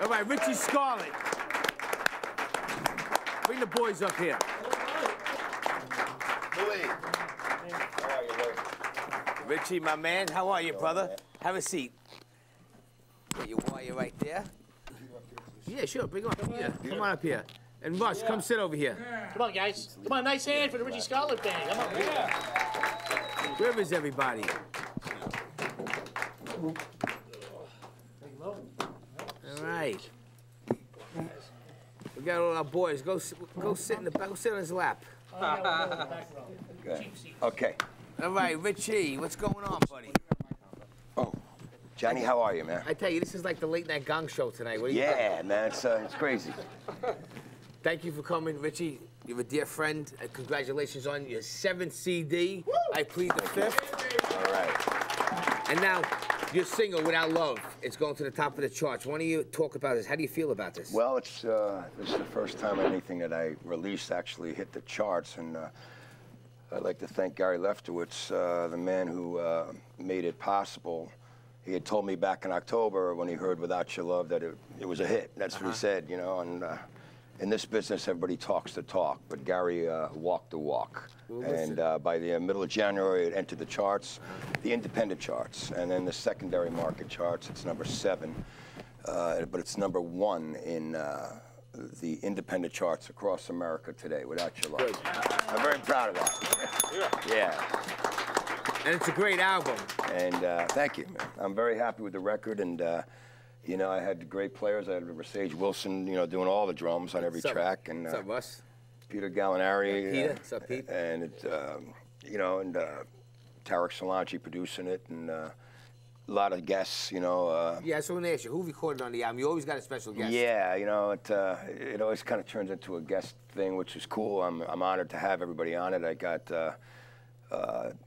All right, Richie Scarlet. Bring the boys up here. Richie, my man, how are you, brother? Have a seat. Get your wire right there. Yeah, sure, bring him up here. Come on up here. And Russ, come sit over here. Come on, guys. Come on, nice hand for the Richie Scarlet Band. Come on. Where is everybody? All right. We got all our boys. Go sit in the back. Go sit on his lap. Good. Okay. All right, Richie, what's going on, buddy? Oh, Johnny, how are you, man? I tell you, this is like the late night gong show tonight. What do you Yeah, man, it's crazy. Thank you for coming, Richie. You're a dear friend. Congratulations on your 7th CD. Woo! I Plead the Fifth. All right. And now, your single, Without Love, it's going to the top of the charts. Why don't you talk about this? How do you feel about this? Well, this is the first time anything that I released actually hit the charts, and I'd like to thank Gary Leftowitz, the man who made it possible. He had told me back in October when he heard Without Your Love that it was a hit. That's what he said, you know, and in this business, everybody talks the talk, but Gary walked the walk. Well, and by the middle of January, it entered the charts, the independent charts, and then the secondary market charts. It's number 7, but it's number 1 in the independent charts across America today, Without Your Love. Good. I'm very proud of that. Yeah. And it's a great album. And thank you, man. I'm very happy with the record, and you know, I had great players. I had Sage Wilson, you know, doing all the drums on every track, and what's up, Russ? Peter Gallinari. Peter, what's up, Pete? And it, you know, and Tarek Solange producing it, and a lot of guests, you know. Yeah, so I want to ask you, who recorded on the album? You always got a special guest. Yeah, you know, it always kind of turns into a guest thing, which is cool. I'm honored to have everybody on it. I got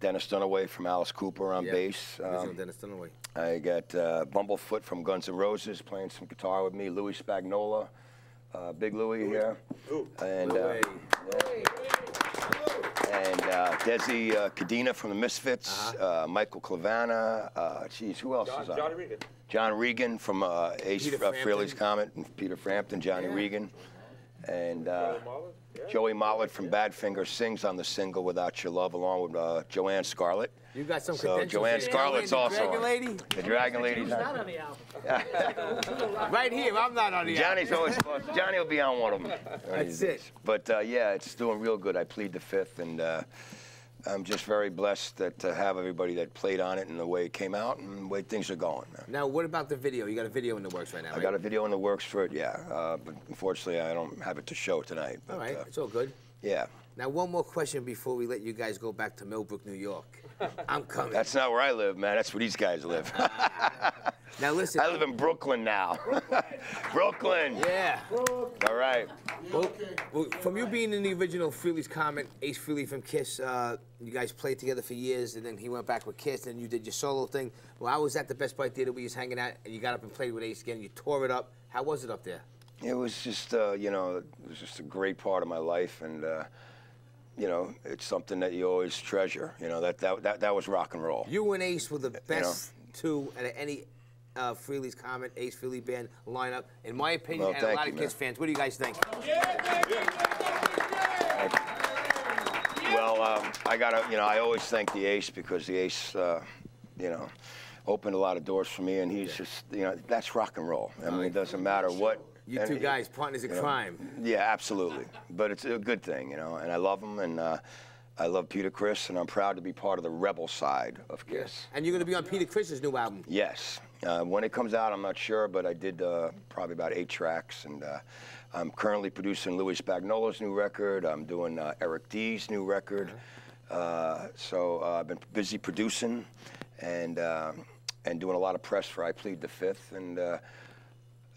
Dennis Dunaway from Alice Cooper on bass. Dennis Dunaway. I got Bumblefoot from Guns N' Roses playing some guitar with me. Louis Spagnola, Big Louis here, and Desi Cadena from the Misfits, Michael Clavana. Geez, who else is on? Johnny Regan. John Regan from Ace Frehley's Comet, and Peter Frampton, Johnny Regan, and Joey Mollett from Badfinger sings on the single Without Your Love, along with Joanne Scarlett. You got some So credentials. Joanne Scarlett's also Dragon on. Lady? The Dragon Lady's Who's not on the album? Right here, I'm not on the album. Johnny's always close. Johnny will be on one of them. That's it. But yeah, it's doing real good. I Plead the Fifth, and I'm just very blessed to have everybody that played on it and the way it came out and the way things are going. Now, what about the video? You got a video in the works right now, right? I got a video in the works for it, yeah. But unfortunately, I don't have it to show tonight. But, all right, it's all good. Yeah. Now, one more question before we let you guys go back to Millbrook, New York. I'm coming. That's not where I live, man. That's where these guys live. Now, listen. I live in Brooklyn now. Brooklyn. Yeah. All right. Well, from you being in the original Frehley's Comet, Ace Frehley from Kiss, you guys played together for years, and then he went back with Kiss, and you did your solo thing. Well, I was at the Best Buy Theater. We was hanging out, and you got up and played with Ace again. You tore it up. How was it up there? It was just, you know, it was just a great part of my life, and you know, it's something that you always treasure. You know, that was rock and roll. You and Ace were the best two at any Frehley's Comet, Ace Frehley Band lineup, in my opinion, and a lot of Kiss fans. What do you guys think? Well, I gotta, you know, I always thank the Ace because the Ace, you know, opened a lot of doors for me, and he's just, you know, that's rock and roll. I mean, it doesn't matter what. You two guys, partners in crime. Yeah, absolutely. But it's a good thing, you know, and I love him, and I love Peter Criss, and I'm proud to be part of the rebel side of Kiss. And you're going to be on Peter Criss's new album. Yes. When it comes out, I'm not sure, but I did probably about 8 tracks, and I'm currently producing Louis Spagnola's new record. I'm doing Eric D's new record. So I've been busy producing and doing a lot of press for I Plead the Fifth, and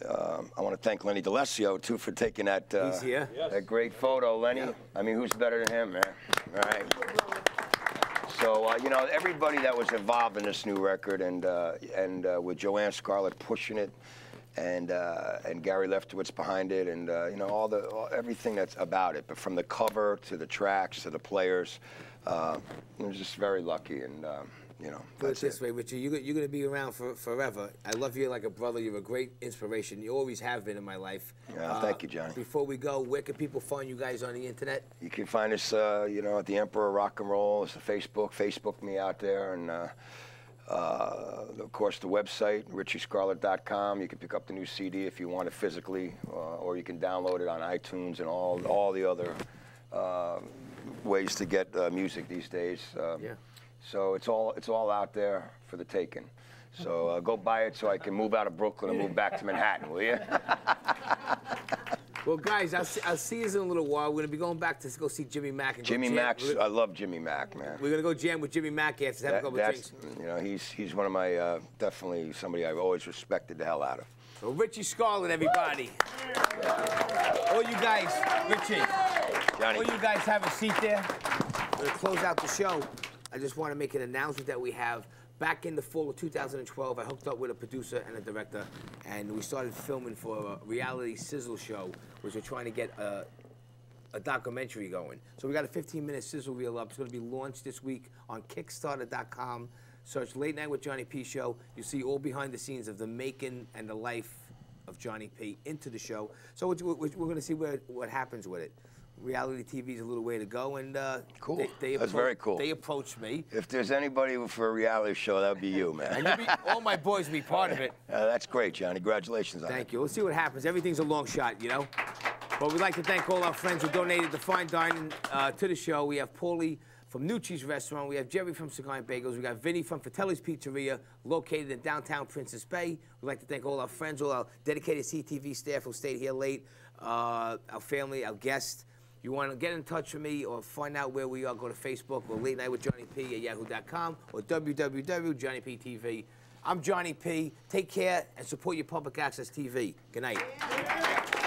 I want to thank Lenny D'Alessio, too, for taking that, that great photo. Lenny, I mean, who's better than him, man? All right. So, you know, everybody that was involved in this new record, and with Joanne Scarlett pushing it, and Gary Leftowitz behind it, and, you know, everything that's about it. But from the cover to the tracks to the players, I was just very lucky. And you know. Put it this way, Richie, you're going to be around forever. I love you like a brother. You're a great inspiration. You always have been in my life. Yeah, thank you, Johnny. Before we go, where can people find you guys on the internet? You can find us, you know, at the Emperor of Rock and Roll. It's the Facebook me out there, and of course the website, richiescarlet.com. You can pick up the new CD if you want it physically, or you can download it on iTunes and all the other ways to get music these days. Yeah. So it's all out there for the taking. So go buy it so I can move out of Brooklyn and move back to Manhattan, will you? Well, guys, I'll see you in a little while. We're going to be going back to go see Jimmy Mack. And Jimmy Mack, I love Jimmy Mack, man. We're going to go jam with Jimmy Mack after have a couple of drinks. You know, he's one of my, definitely somebody I've always respected the hell out of. So Richie Scarlet, everybody. All you guys, Richie, Johnny. all you guys have a seat there. We're going to close out the show. I just want to make an announcement that we have. Back in the fall of 2012, I hooked up with a producer and a director, and we started filming for a reality sizzle show, which we're trying to get a documentary going. So we got a 15-minute sizzle reel up. It's going to be launched this week on Kickstarter.com. Search Late Night with Johnny P show. You see all behind the scenes of the making and the life of Johnny P into the show. So we're going to see what happens with it. Reality TV is a little way to go, and cool. That's very cool. They approached me. If there's anybody for a reality show, that would be you, man. And all my boys will be part of it. That's great, Johnny. Congratulations on it. Thank you. Let's see what happens. Everything's a long shot, you know. But we'd like to thank all our friends who donated the fine dining to the show. We have Paulie from Nucci's Restaurant. We have Jerry from Cigar and Bagels. We got Vinny from Fratelli's Pizzeria, located in downtown Princess Bay. We'd like to thank all our friends, all our dedicated CTV staff who stayed here late, our family, our guests. You want to get in touch with me or find out where we are, go to Facebook or Late Night with Johnny P at yahoo.com or www.johnnyptv. I'm Johnny P. Take care and support your public access TV. Good night.